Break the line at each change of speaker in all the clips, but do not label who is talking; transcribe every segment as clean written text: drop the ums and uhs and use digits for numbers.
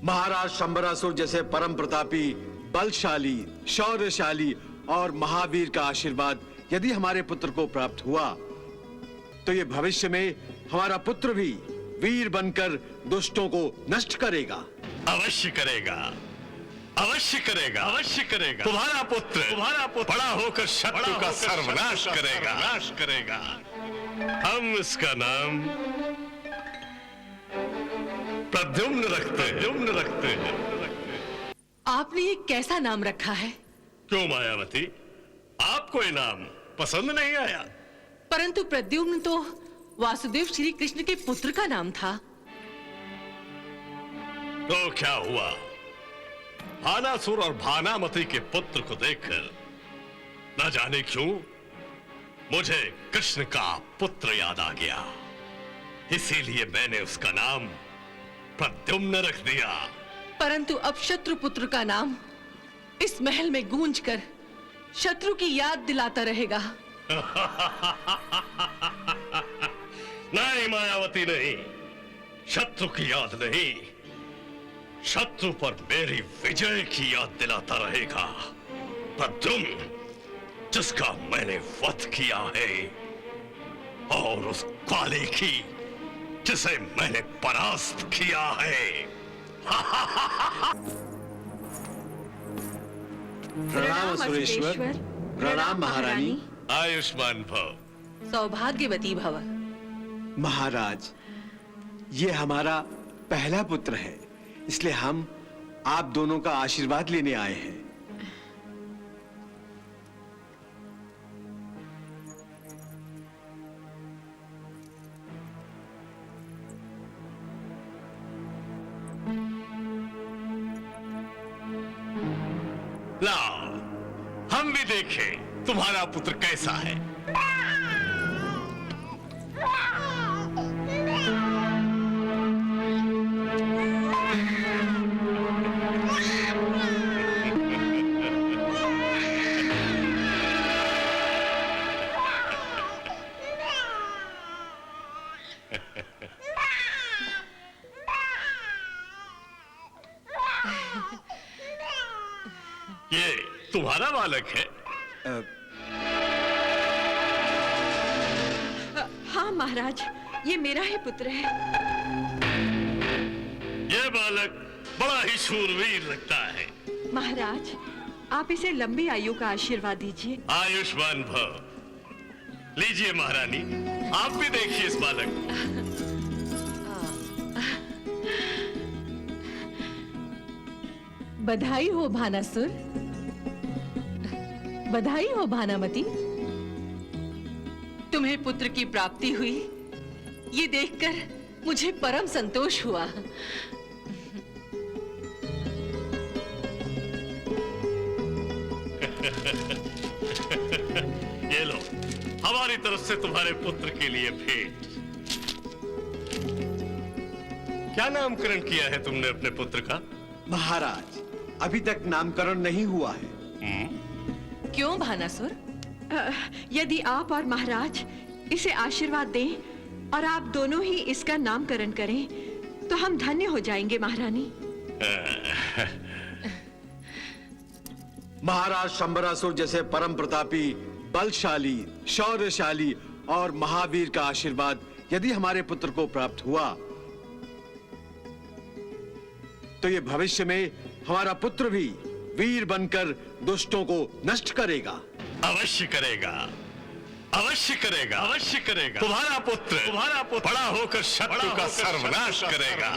महाराज शंबरासुर जैसे परम प्रतापी, बलशाली, शौर्यशाली और महावीर का आशीर्वाद यदि हमारे पुत्र को प्राप्त हुआ तो ये भविष्य में हमारा पुत्र भी वीर बनकर दुष्टों को नष्ट करेगा।
अवश्य करेगा, अवश्य करेगा, अवश्य करेगा। तुम्हारा पुत्र बड़ा होकर शत्रु का सर्वनाश करेगा। हम इसका नाम प्रद्युम्न रखते हैं।
आपने ये कैसा नाम रखा है?
क्यों मायावती, आपको ये नाम पसंद नहीं आया?
परंतु प्रद्युम्न तो वासुदेव श्री कृष्ण के पुत्र का नाम था।
तो क्या हुआ? भानासुर और भानामती के पुत्र को देखकर न जाने क्यों मुझे कृष्ण का पुत्र याद आ गया, इसीलिए मैंने उसका नाम प्रद्युम्न रख दिया।
परंतु अब शत्रु पुत्र का नाम इस महल में गूंजकर शत्रु की याद दिलाता रहेगा।
नहीं मायावती, नहीं, शत्रु की याद नहीं, शत्रु पर मेरी विजय की याद दिलाता रहेगा। प्रद्युम्न, जिसका मैंने वध किया है, और उस काली की जिसे मैंने परास्त किया है।
प्रणाम असुरेश्वर, प्रणाम महारानी।
आयुष्मान भव।
सौभाग्यवती भव।
महाराज, ये हमारा पहला पुत्र है, इसलिए हम आप दोनों का आशीर्वाद लेने आए हैं।
लाओ, हम भी देखें तुम्हारा पुत्र कैसा है। ये तुम्हारा बालक है?
हाँ महाराज, ये मेरा ही पुत्र है।
ये बालक बड़ा ही शूरवीर लगता है।
महाराज, आप इसे लंबी आयु का आशीर्वाद दीजिए।
आयुष्मान भव। लीजिए महारानी, आप भी देखिए इस बालक को।
बधाई हो भानासुर, बधाई हो भानामती। तुम्हें पुत्र की प्राप्ति हुई, ये देखकर मुझे परम संतोष हुआ।
ये लो, हमारी तरफ से तुम्हारे पुत्र के लिए भेंट। क्या नामकरण किया है तुमने अपने पुत्र का?
महाराज, अभी तक नामकरण नहीं हुआ है।
क्यों भानासुर?
यदि आप और महाराज इसे आशीर्वाद दें और आप दोनों ही इसका नामकरण करें तो हम धन्य हो जाएंगे महारानी।
महाराज शंबरासुर जैसे परम प्रतापी, बलशाली, शौर्यशाली और महावीर का आशीर्वाद यदि हमारे पुत्र को प्राप्त हुआ तो ये भविष्य में हमारा पुत्र भी वीर बनकर दुष्टों को नष्ट करेगा।
अवश्य करेगा, अवश्य करेगा, अवश्य करेगा। तुम्हारा पुत्र बड़ा होकर शत्रु का सर्वनाश करेगा।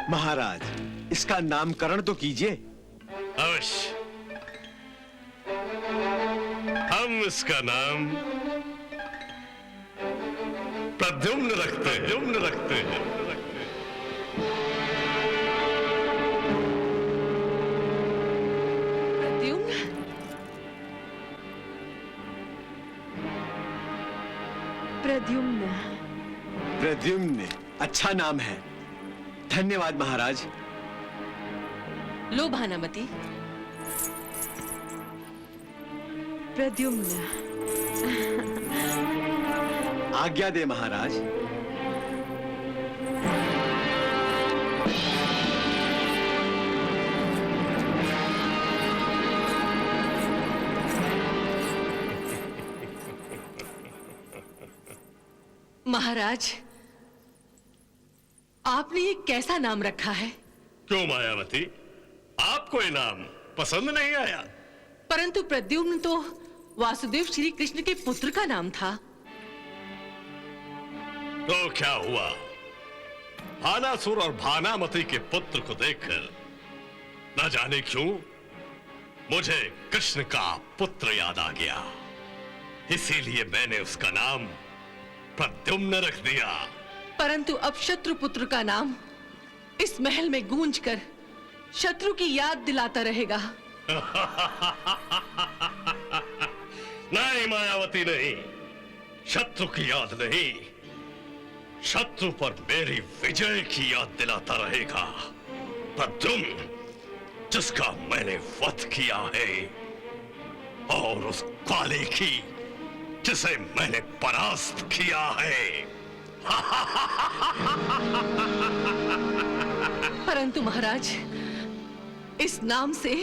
महाराज, इसका नामकरण तो कीजिए।
अवश्य। हम इसका नाम प्रद्युम्न रखते हैं।
प्रद्युम्न।
प्रद्युम्न अच्छा नाम है। धन्यवाद महाराज।
लो भानामती,
प्रद्युम्न।
आज्ञा दे महाराज।
महाराज, आपने ये कैसा नाम रखा है?
क्यों मायावती, आपको ये नाम पसंद नहीं आया?
परंतु प्रद्युम्न तो वासुदेव श्री कृष्ण के पुत्र का नाम था।
तो क्या हुआ? भानासुर और भानामती के पुत्र को देखकर न जाने क्यों मुझे कृष्ण का पुत्र याद आ गया। इसीलिए मैंने उसका नाम प्रद्युम्न रख दिया।
परंतु अब शत्रु पुत्र का नाम इस महल में गूंज कर शत्रु की याद दिलाता रहेगा।
नहीं मायावती, नहीं, शत्रु की याद नहीं, शत्रु पर मेरी विजय की याद दिलाता रहेगा। प्रद्युम्न, जिसका मैंने वध किया है, और उस काले की जिसे मैंने परास्त किया है।
परंतु महाराज, इस नाम से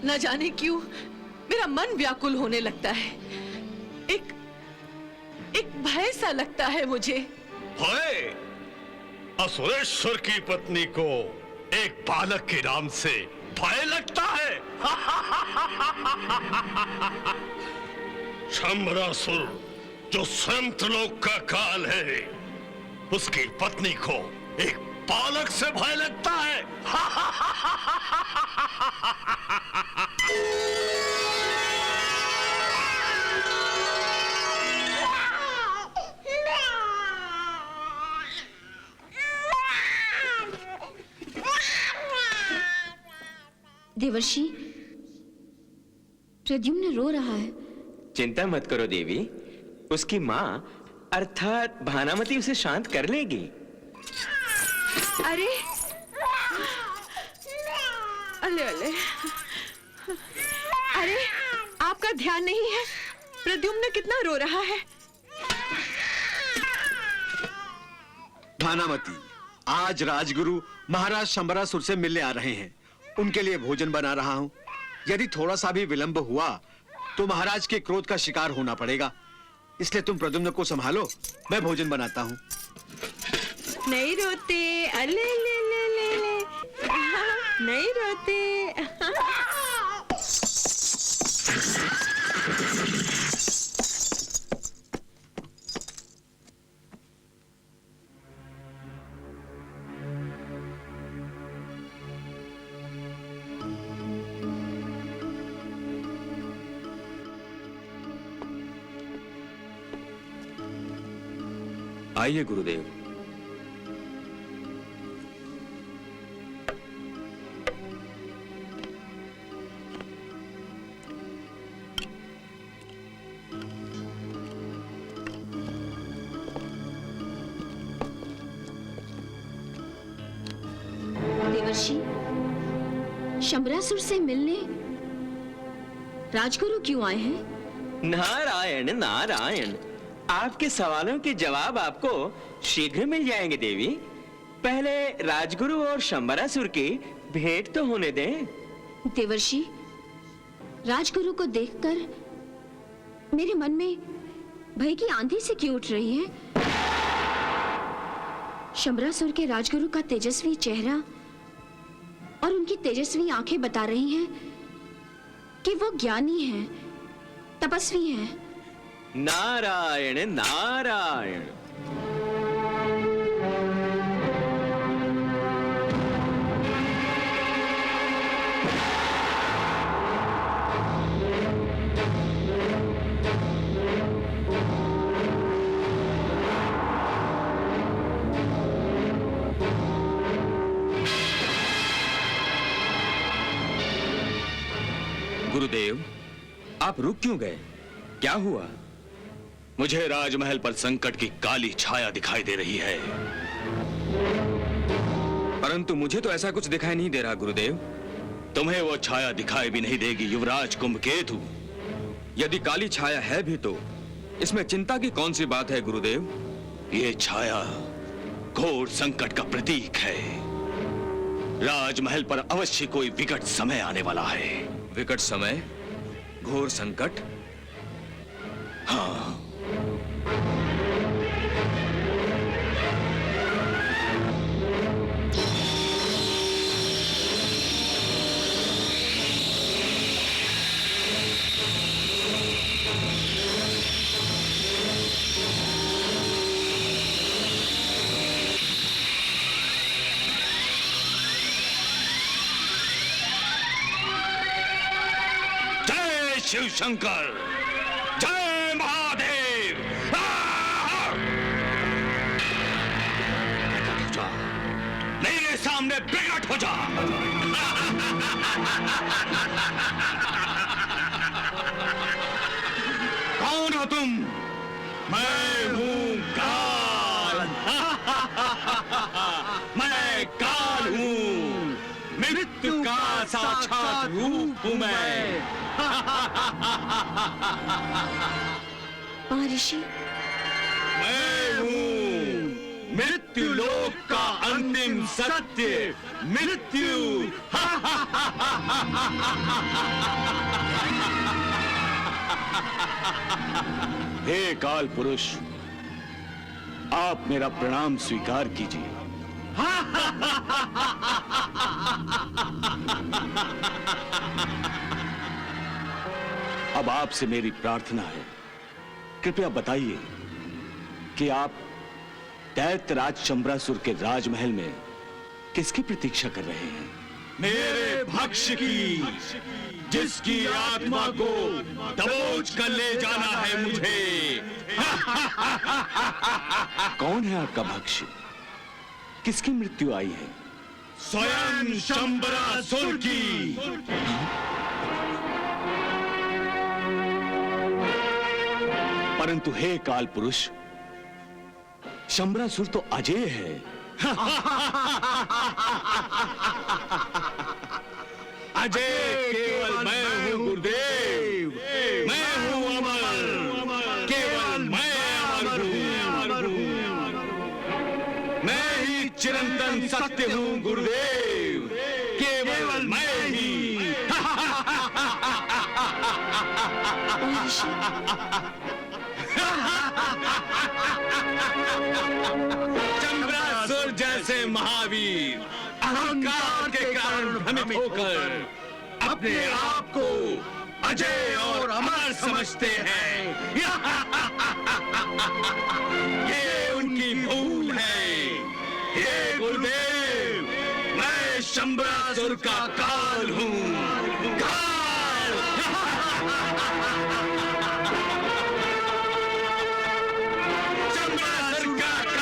न जाने क्यों मेरा मन व्याकुल होने लगता है। एक भय सा लगता है मुझे।
भय? असुरेश्वर की पत्नी को एक बालक के नाम से भय लगता है? शंबरासुर, जो स्वयं त्रिलोक का काल है, उसकी पत्नी को एक बालक से भय लगता है?
देवर्षि, प्रद्युम्न रो रहा है।
चिंता मत करो देवी, उसकी माँ अर्थात भानामती उसे शांत कर लेगी।
अरे अले अले, अरे आपका ध्यान नहीं है प्रद्युम्न कितना रो रहा है।
भानामती, आज राजगुरु महाराज शंबरासुर से मिलने आ रहे हैं। उनके लिए भोजन बना रहा हूं। यदि थोड़ा सा भी विलंब हुआ तो महाराज के क्रोध का शिकार होना पड़ेगा। इसलिए तुम प्रद्युम्न को संभालो, मैं भोजन बनाता हूं।
नहीं रोते, अले ले ले ले ले, नहीं रोते।
आइए गुरुदेव।
देवर्षि, शंबरासुर से मिलने राजगुरु क्यों आए हैं?
नारायण नारायण, आपके सवालों के जवाब आपको शीघ्र मिल जाएंगे देवी। पहले राजगुरु और शंबरासुर की भेंट तो होने दें।
देवर्षि, राजगुरु को देखकर मेरे मन में भय की आंधी से क्यों उठ रही है? शंबरासुर के राजगुरु का तेजस्वी चेहरा और उनकी तेजस्वी आंखें बता रही हैं कि वो ज्ञानी हैं, तपस्वी हैं।
नारायण नारायण।
गुरुदेव, आप रुक क्यों गए? क्या हुआ?
मुझे राजमहल पर संकट की काली छाया दिखाई दे रही है।
परंतु मुझे तो ऐसा कुछ दिखाई नहीं दे रहा गुरुदेव।
तुम्हें वो छाया दिखाई भी नहीं देगी युवराज कुंभकेतु।
यदि काली छाया है भी तो इसमें चिंता की कौन सी बात है गुरुदेव?
ये छाया घोर संकट का प्रतीक है। राजमहल पर अवश्य कोई विकट समय आने वाला है।
विकट समय? घोर संकट?
हाँ, शिव शंकर, जय महादेव। प्रकट हो जा, मेरे सामने प्रकट हो जा। कौन हो तुम? मैं हूं काल। मैं काल हूं, मृत्यु का साक्षात रूप हूं मैं।
महर्षि,
मैं हूं मृत्यु लोक का अंतिम सत्य, मृत्यु। हे काल पुरुष, आप मेरा प्रणाम स्वीकार कीजिए। अब आपसे मेरी प्रार्थना है, कृपया बताइए कि आप दैत्यराज शंबरासुर के राजमहल में किसकी प्रतीक्षा कर रहे हैं? मेरे भक्ष्य की, जिसकी आत्मा को दबोच कर ले जाना है मुझे। कौन है आपका भक्ष्य? किसकी मृत्यु आई है? स्वयं शंबरासुर की। परंतु हे काल पुरुष, शंबरासुर तो अजेय है। अजेय केवल मैं हूं गुरुदेव। मैं हूं अमर, केवल मैं अमर हूं। मैं ही चिरंतन सत्य हूं गुरुदेव, केवल मैं ही। चंद्रासुर जैसे महावीर अहंकार के कारण भ्रमित होकर अपने आप को अजय और अमर समझते हैं। ये उनकी भूल है। हे गुरुदेव, मैं शंबरासुर का काल हूं। काल। शंबरासुर का काल।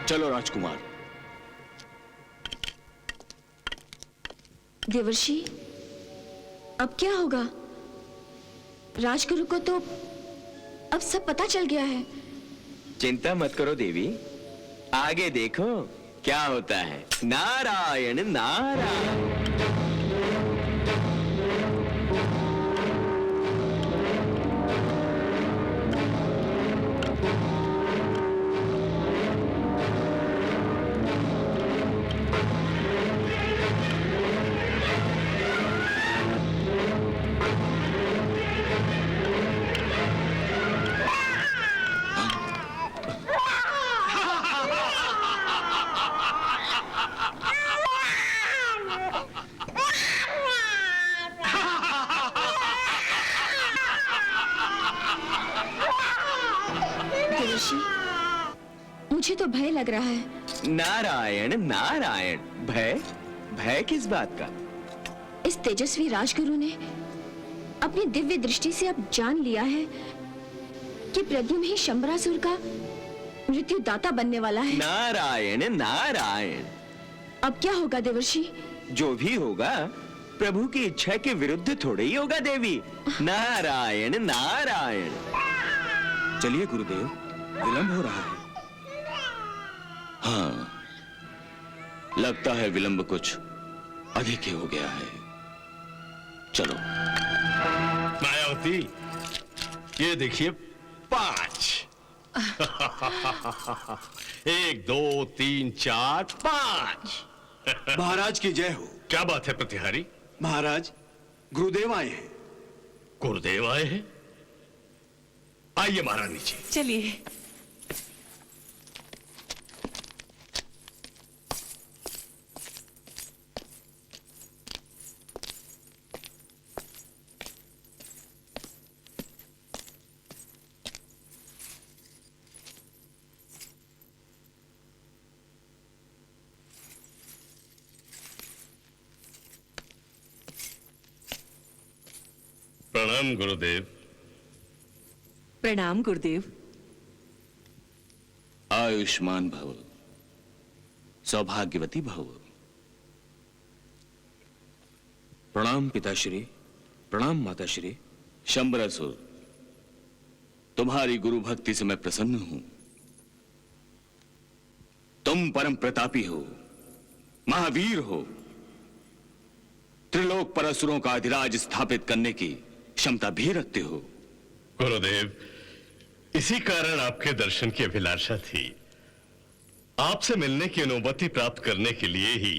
चलो राजकुमार।
देवर्षि, अब क्या होगा? राजगुरु को तो अब सब पता चल गया है।
चिंता मत करो देवी, आगे देखो क्या होता है। नारायण नारायण।
देवर्षि, मुझे तो भय लग रहा है।
नारायण नारायण। भय? भय किस बात का?
इस तेजस्वी राजगुरु ने अपनी दिव्य दृष्टि से अब जान लिया है कि प्रद्युम्न ही शंबरासुर का मृत्युदाता बनने वाला है।
नारायण नारायण।
अब क्या होगा देवर्षि?
जो भी होगा प्रभु की इच्छा के विरुद्ध थोड़े ही होगा देवी। नारायण नारायण।
चलिए गुरुदेव, विलंब हो रहा है।
हाँ, लगता है विलंब कुछ अधिक ही हो गया है। चलो।
मायावती, ये देखिए 5। 1 2 3 4 5।
महाराज की जय हो।
क्या बात है प्रतिहारी?
महाराज, गुरुदेव आए हैं।
गुरुदेव आए हैं? आइए महारानी जी।
चलिए।
प्रणाम गुरुदेव।
प्रणाम गुरुदेव।
आयुष्मान भव, सौभाग्यवती भव।
प्रणाम पिताश्री, प्रणाम माताश्री।
शंबरासुर, तुम्हारी गुरु भक्ति से मैं प्रसन्न हूं। तुम परम प्रतापी हो, महावीर हो, त्रिलोक पर असुरों का अधिराज स्थापित करने की क्षमता भी रखते हो।
गुरुदेव, इसी कारण आपके दर्शन की अभिलाषा थी। आपसे मिलने की अनुमति प्राप्त करने के लिए ही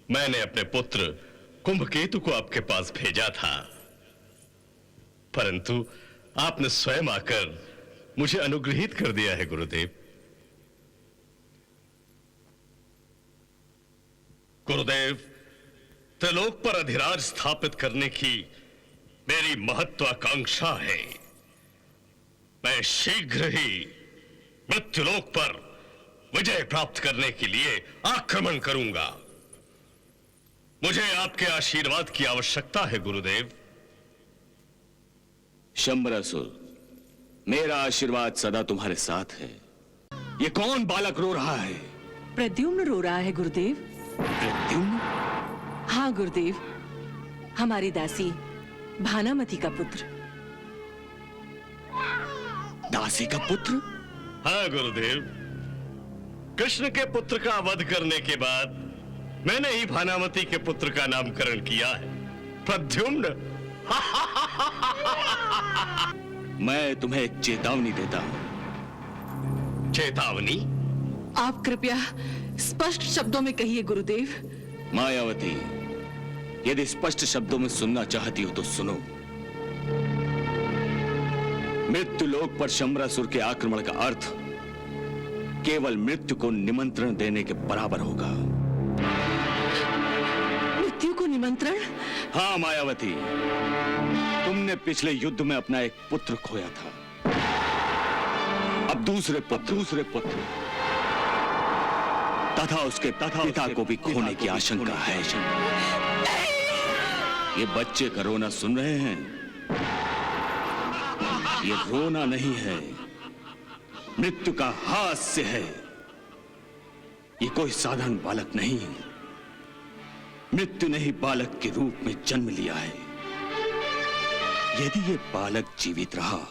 मैंने अपने पुत्र कुंभकेतु को आपके पास भेजा था, परंतु आपने स्वयं आकर मुझे अनुग्रहित कर दिया है गुरुदेव। गुरुदेव, त्रिलोक पर अधिराज स्थापित करने की मेरी महत्वाकांक्षा है। मैं शीघ्र ही मृत्युलोक पर विजय प्राप्त करने के लिए आक्रमण करूंगा। मुझे आपके आशीर्वाद की आवश्यकता है गुरुदेव।
शंबरासुर, मेरा आशीर्वाद सदा तुम्हारे साथ है। ये कौन बालक रो रहा है?
प्रद्युम्न रो रहा है गुरुदेव।
प्रद्युम्न?
हाँ गुरुदेव, हमारी दासी भानामती का पुत्र।
दासी का पुत्र?
हाँ गुरुदेव, कृष्ण के पुत्र का वध करने के बाद मैंने ही भानामती के पुत्र का नामकरण किया है, प्रद्युम्न।
मैं तुम्हें एक चेतावनी देता हूं।
चेतावनी?
आप कृपया स्पष्ट शब्दों में कहिए गुरुदेव।
मायावती, यदि स्पष्ट शब्दों में सुनना चाहती हो तो सुनो। मृत्यु लोक पर शंबरासुर के आक्रमण का अर्थ केवल मृत्यु को निमंत्रण देने के बराबर होगा।
मृत्यु को निमंत्रण?
हाँ मायावती, तुमने पिछले युद्ध में अपना एक पुत्र खोया था। अब दूसरे पुत्र तथा उसके पिता को भी खोने की आशंका है। ये बच्चे का रोना सुन रहे हैं? ये रोना नहीं है, मृत्यु का हास्य है। ये कोई साधारण बालक नहीं है, मृत्यु ने ही बालक के रूप में जन्म लिया है। यदि ये बालक जीवित रहा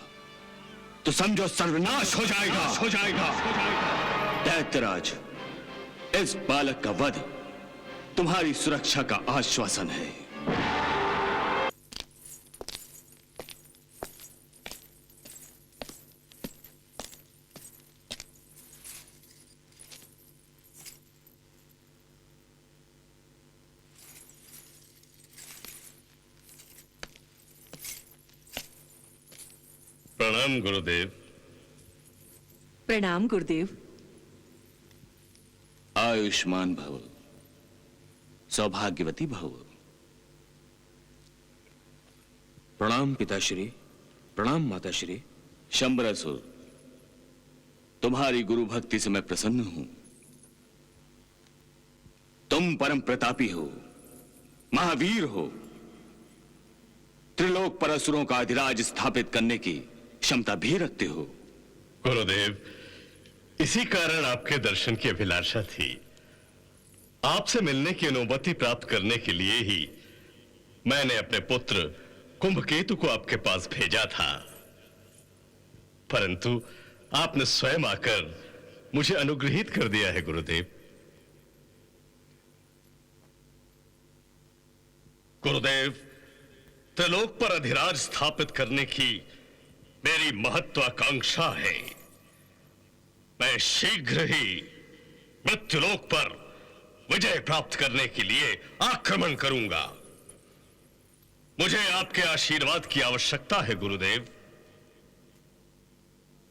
तो समझो सर्वनाश हो जाएगा। दैत्यराज, इस बालक का वध तुम्हारी सुरक्षा का आश्वासन है।
प्रणाम गुरुदेव।
प्रणाम गुरुदेव।
आयुष्मान भव, सौभाग्यवती भव।
प्रणाम पिताश्री, प्रणाम माताश्री।
शंबरासुर, तुम्हारी गुरु भक्ति से मैं प्रसन्न हूं। तुम परम प्रतापी हो, महावीर हो, त्रिलोक पर असुरों का अधिराज स्थापित करने की क्षमता भी रखते हो।
गुरुदेव, इसी कारण आपके दर्शन की अभिलाषा थी। आपसे मिलने की अनुमति प्राप्त करने के लिए ही मैंने अपने पुत्र कुंभकेतु को आपके पास भेजा था, परंतु आपने स्वयं आकर मुझे अनुग्रहित कर दिया है गुरुदेव। गुरुदेव, त्रिलोक पर अधिराज स्थापित करने की मेरी महत्वाकांक्षा है। मैं शीघ्र ही मृत्युलोक पर विजय प्राप्त करने के लिए आक्रमण करूंगा। मुझे आपके आशीर्वाद की आवश्यकता है गुरुदेव।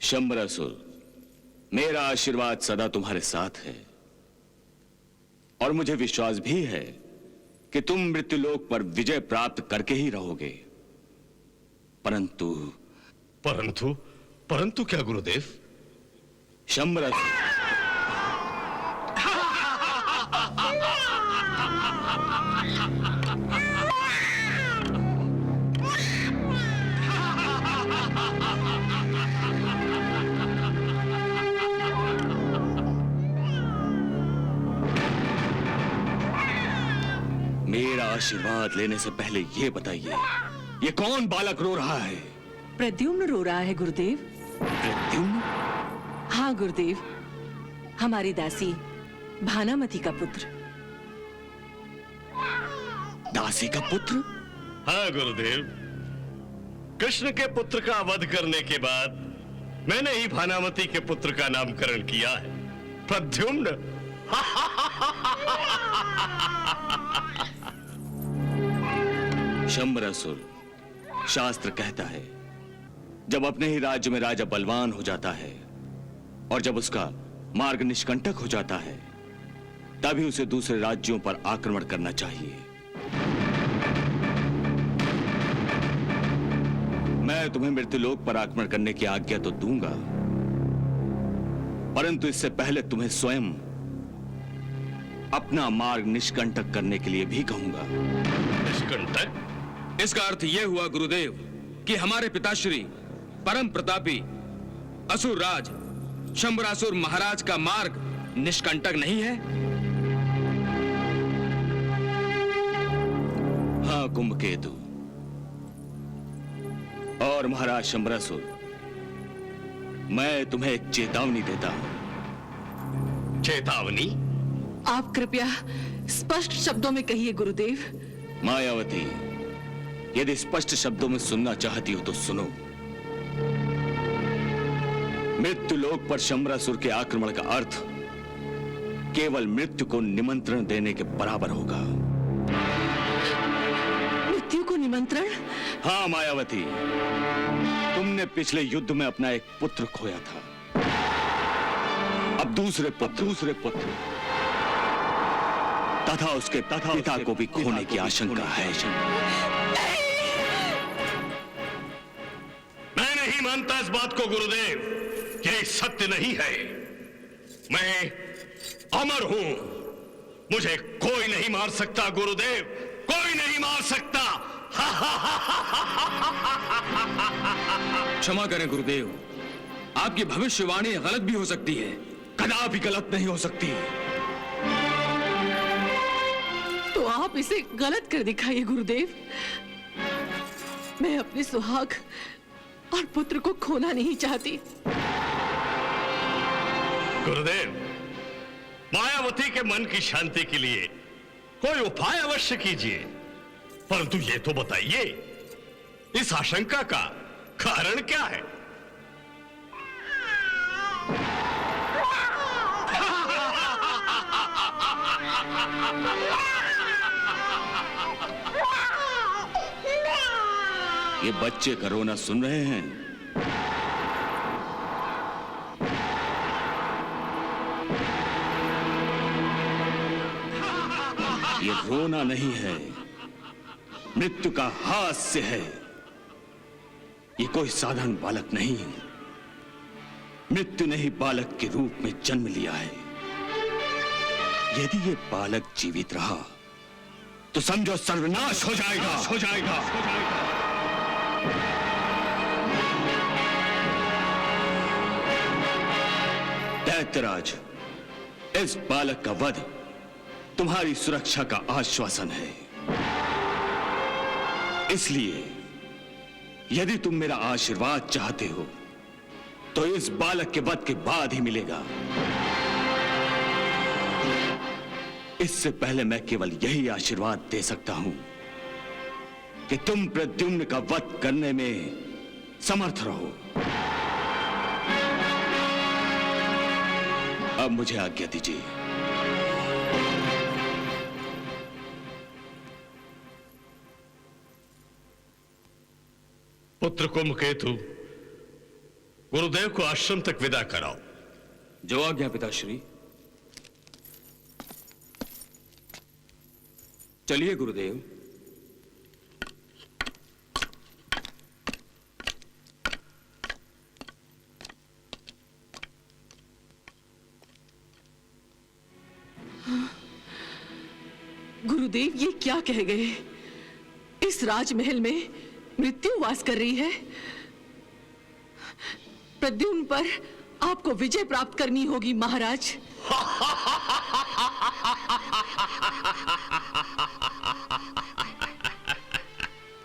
शंबरासुर, मेरा आशीर्वाद सदा तुम्हारे साथ है और मुझे विश्वास भी है कि तुम मृत्युलोक पर विजय प्राप्त करके ही रहोगे। परंतु
परंतु परंतु क्या गुरुदेव?
शंबरासुर, मेरा आशीर्वाद लेने से पहले ये बताइए, ये कौन बालक रो रहा है?
प्रद्युम्न रो रहा है गुरुदेव।
प्रद्युम्न?
हाँ गुरुदेव, हमारी दासी भानामती का पुत्र।
दासी का पुत्र?
हाँ गुरुदेव, कृष्ण के पुत्र का वध करने के बाद मैंने ही भानामती के पुत्र का नामकरण किया है, प्रद्युम्न।
शंबरासुर, शास्त्र कहता है जब अपने ही राज्य में राजा बलवान हो जाता है और जब उसका मार्ग निष्कंटक हो जाता है तभी उसे दूसरे राज्यों पर आक्रमण करना चाहिए। मैं तुम्हें मृत्युलोक पर आक्रमण करने की आज्ञा तो दूंगा, परंतु इससे पहले तुम्हें स्वयं अपना मार्ग निष्कंटक करने के लिए भी कहूंगा।
निष्कंटक?
इसका अर्थ यह हुआ गुरुदेव कि हमारे पिताश्री परम प्रतापी असुर राज शंबरासुर महाराज का मार्ग निष्कंटक नहीं है।
हाँ कुंभकेतु और महाराज शंबरासुर, मैं तुम्हें एक चेतावनी देता हूं।
चेतावनी?
आप कृपया स्पष्ट शब्दों में कहिए गुरुदेव।
मायावती, यदि स्पष्ट शब्दों में सुनना चाहती हो तो सुनो। मृत्युलोक पर शंबरासुर के आक्रमण का अर्थ केवल मृत्यु को निमंत्रण देने के बराबर होगा।
मृत्यु को निमंत्रण?
हाँ मायावती, तुमने पिछले युद्ध में अपना एक पुत्र खोया था, अब दूसरे पुत्र तथा उसके पिता को भी खोने की आशंका है।
मैं नहीं मानता इस बात को गुरुदेव, यह सत्य नहीं है। मैं अमर हूं, मुझे कोई नहीं मार सकता गुरुदेव, कोई नहीं मार सकता।
क्षमा करें गुरुदेव, आपकी भविष्यवाणी गलत भी हो सकती है।
कदापि गलत नहीं हो सकती।
तो आप इसे गलत कर दिखाइए गुरुदेव। मैं अपने सुहाग और पुत्र को खोना नहीं चाहती।
गुरुदेव, मायावती के मन की शांति के लिए कोई उपाय अवश्य कीजिए, परंतु ये तो बताइए इस आशंका का कारण क्या है?
ये बच्चे का रोना सुन रहे हैं? ये रोना नहीं है, मृत्यु का हास्य है। ये कोई साधारण बालक नहीं है, मृत्यु ने ही बालक के रूप में जन्म लिया है। यदि ये बालक जीवित रहा तो समझो सर्वनाश हो जाएगा। दैत्यराज, इस बालक का वध तुम्हारी सुरक्षा का आश्वासन है। इसलिए यदि तुम मेरा आशीर्वाद चाहते हो तो इस बालक के वध के बाद ही मिलेगा। इससे पहले मैं केवल यही आशीर्वाद दे सकता हूं कि तुम प्रद्युम्न का वध करने में समर्थ रहो। अब मुझे आज्ञा दीजिए।
पुत्र कुंभकेतु, गुरुदेव को आश्रम तक विदा कराओ।
जो आज्ञा पिताश्री। चलिए गुरुदेव।
गुरुदेव, ये क्या कह गए? इस राजमहल में मृत्यु वास कर रही है। प्रद्युम्न पर आपको विजय प्राप्त करनी होगी महाराज।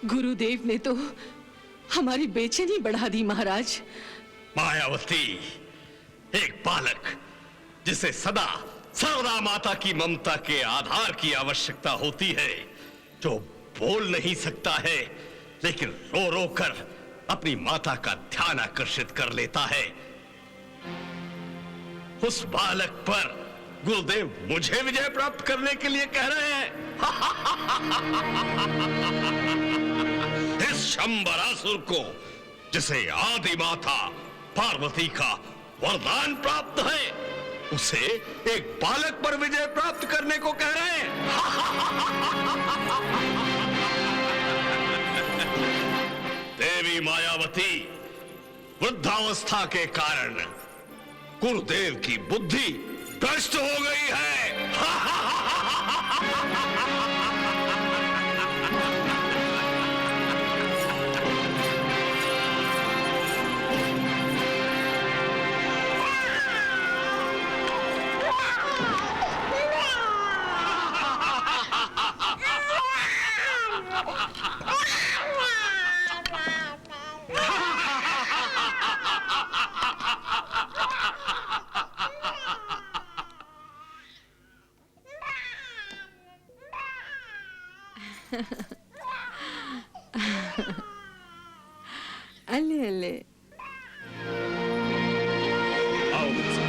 गुरुदेव ने तो हमारी बेचैनी बढ़ा दी महाराज।
मायावती, एक बालक जिसे सदा सर्वदा माता की ममता के आधार की आवश्यकता होती है, जो बोल नहीं सकता है लेकिन रो रो कर अपनी माता का ध्यान आकर्षित कर लेता है, उस बालक पर गुरुदेव मुझे विजय प्राप्त करने के लिए कह रहे हैं। इस शंबरासुर को, जिसे आदि माता पार्वती का वरदान प्राप्त है, उसे एक बालक पर विजय प्राप्त करने को कह रहे हैं। देवी मायावती, वृद्धावस्था के कारण गुरुदेव की बुद्धि भ्रष्ट हो गई है।
अले अले।
आओ बच्चा।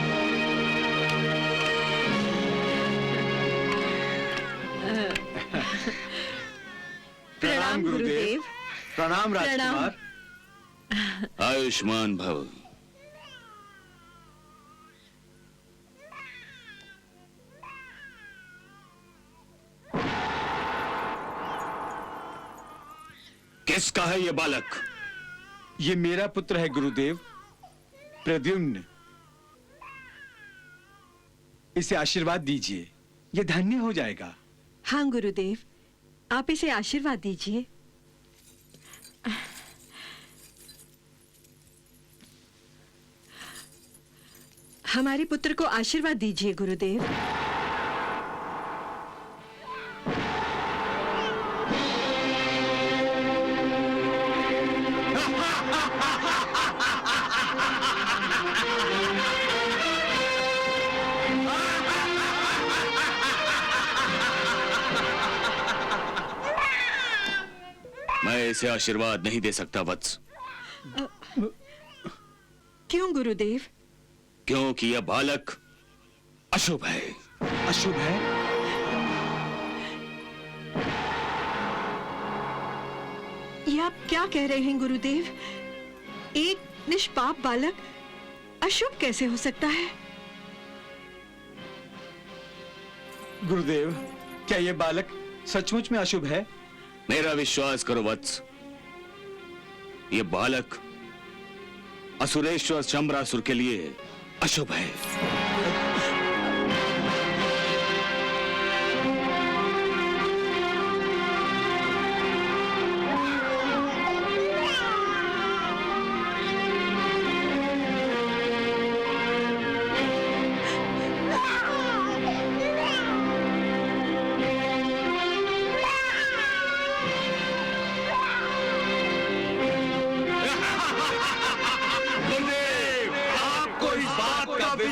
प्रणाम गुरुदेव।
प्रणाम राजकुमार।
आयुष्मान भव। किसका है ये बालक?
ये मेरा पुत्र है गुरुदेव, प्रद्युम्न। इसे आशीर्वाद दीजिए, ये धन्य हो जाएगा।
हाँ गुरुदेव, आप इसे आशीर्वाद दीजिए। हमारे पुत्र को आशीर्वाद दीजिए गुरुदेव।
मैं इसे आशीर्वाद नहीं दे सकता वत्स।
क्यों गुरुदेव?
क्योंकि यह बालक अशुभ है।
अशुभ है?
ये आप क्या कह रहे हैं गुरुदेव? एक निष्पाप बालक अशुभ कैसे हो सकता है?
गुरुदेव, क्या ये बालक सचमुच में अशुभ है?
मेरा विश्वास करो वत्स, ये बालक असुरेश्वर शंबरासुर के लिए अशुभ है।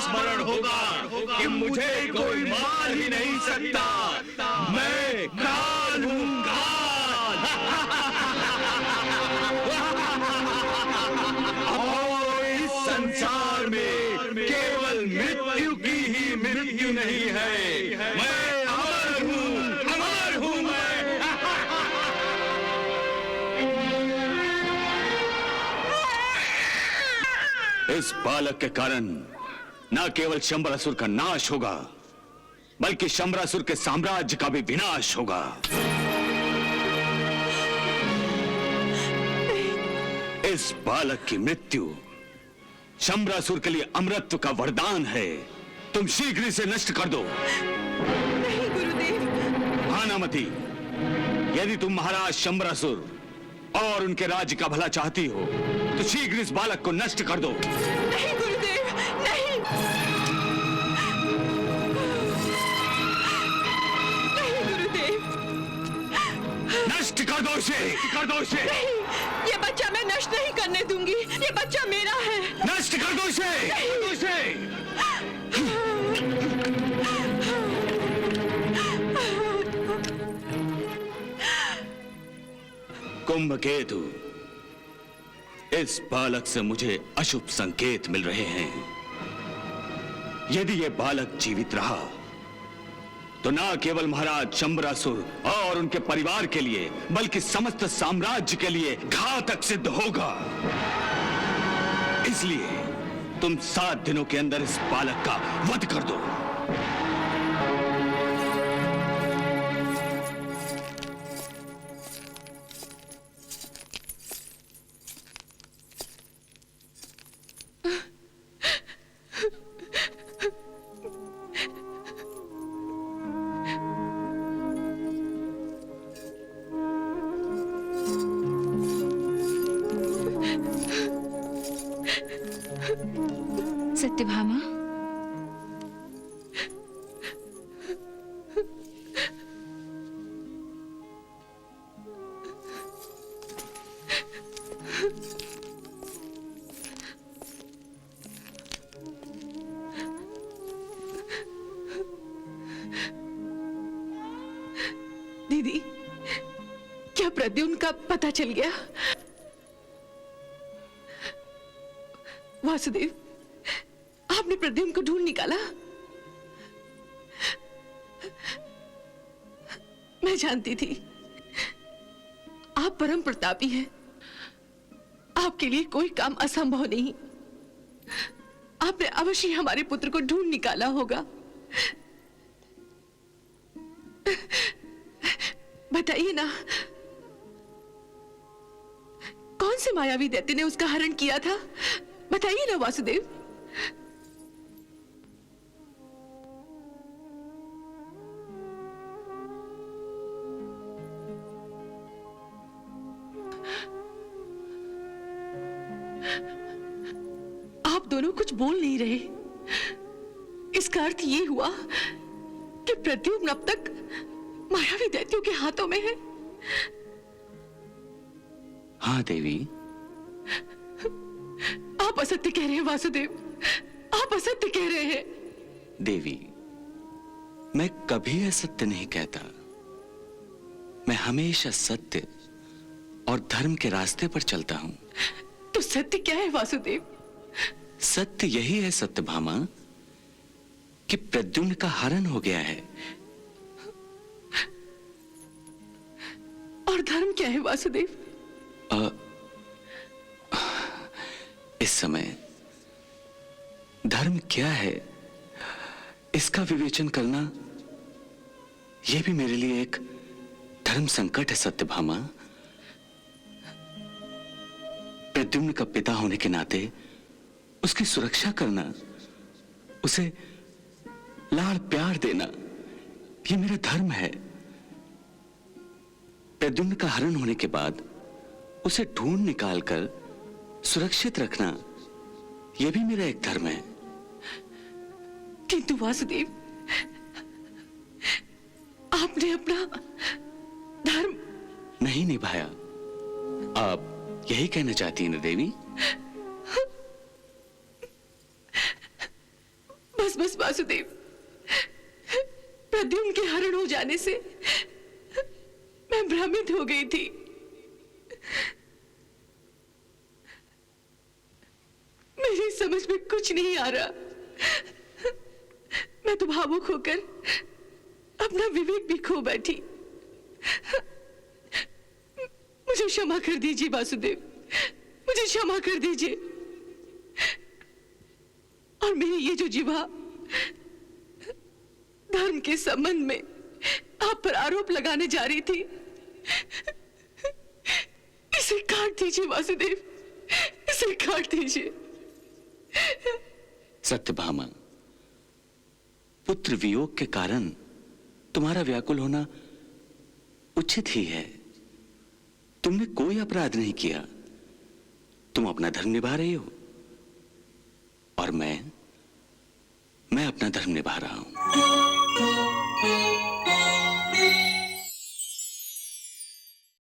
स्मरण होगा कि मुझे कोई मार ही नहीं सकता। मैं काल हूं, काल। और इस संसार में केवल मृत्यु की ही मृत्यु नहीं है। मैं अमर हूं, अमर हूं मैं। इस बालक के कारण न केवल शंबरासुर का नाश होगा, बल्कि शंबरासुर के साम्राज्य का भी विनाश होगा। इस बालक की मृत्यु शंबरासुर के लिए अमरत्व का वरदान है। तुम शीघ्र इसे नष्ट कर दो।
नहीं गुरुदेव।
भानामती, यदि तुम महाराज शंबरासुर और उनके राज्य का भला चाहती हो तो शीघ्र इस बालक को नष्ट कर दो।
नहीं गुरुदेव, नहीं। नहीं गुरुदेव।
नष्ट कर दो इसे, कर दो इसे।
नहीं, ये बच्चा मैं नष्ट नहीं करने दूंगी। ये बच्चा मेरा है।
नष्ट कर दो इसे, कर दो इसे। कुंभकेतु, इस बालक से मुझे अशुभ संकेत मिल रहे हैं। यदि यह बालक जीवित रहा तो न केवल महाराज शंबरासुर और उनके परिवार के लिए, बल्कि समस्त साम्राज्य के लिए घातक सिद्ध होगा। इसलिए तुम 7 दिनों के अंदर इस बालक का वध कर दो।
सत्यभामा,
दीदी, क्या प्रद्युम्न का पता चल गया? वासुदेव, आपने प्रद्युम्न को ढूंढ निकाला? मैं जानती थी आप परम प्रतापी हैं। आपके लिए कोई काम असंभव नहीं। आपने अवश्य हमारे पुत्र को ढूंढ निकाला होगा। बताइए ना, कौन से मायावी दैत्य ने उसका हरण किया था? बताइए ना वासुदेव। आप दोनों कुछ बोल नहीं रहे। इसका अर्थ ये हुआ कि प्रद्युम्न अब तक मायावी दैत्यों के हाथों में है।
हाँ देवी,
आप असत्य कह रहे हैं वासुदेव, आप असत्य कह रहे हैं।
देवी, मैं कभी असत्य नहीं कहता। मैं हमेशा सत्य और धर्म के रास्ते पर चलता हूं।
तो सत्य क्या है वासुदेव?
सत्य यही है सत्यभामा कि प्रद्युम्न का हरण हो गया है।
और धर्म क्या है वासुदेव?
इस समय धर्म क्या है इसका विवेचन करना यह भी मेरे लिए एक धर्म संकट है सत्यभामा। प्रद्युम्न का पिता होने के नाते उसकी सुरक्षा करना, उसे लाड़ प्यार देना, यह मेरा धर्म है। प्रद्युम्न का हरण होने के बाद उसे ढूंढ निकालकर सुरक्षित रखना, यह भी मेरा एक धर्म है।
किंतु वासुदेव, आपने अपना धर्म
नहीं निभाया। आप यही कहना चाहती हैं ना देवी?
जाने से मैं भ्रमित हो गई थी। मेरी समझ में कुछ नहीं आ रहा। मैं तो भावुक होकर अपना विवेक भी खो बैठी। मुझे क्षमा कर दीजिए वासुदेव, मुझे क्षमा कर दीजिए। और मेरी ये जो जीवा धर्म के संबंध में आप पर आरोप लगाने जा रही थी, इसे काट दीजिए वासुदेव, इसे काट दीजिए।
सत्यभामा, पुत्र वियोग के कारण तुम्हारा व्याकुल होना उचित ही है। तुमने कोई अपराध नहीं किया, तुम अपना धर्म निभा रही हो और मैं अपना धर्म निभा रहा हूं।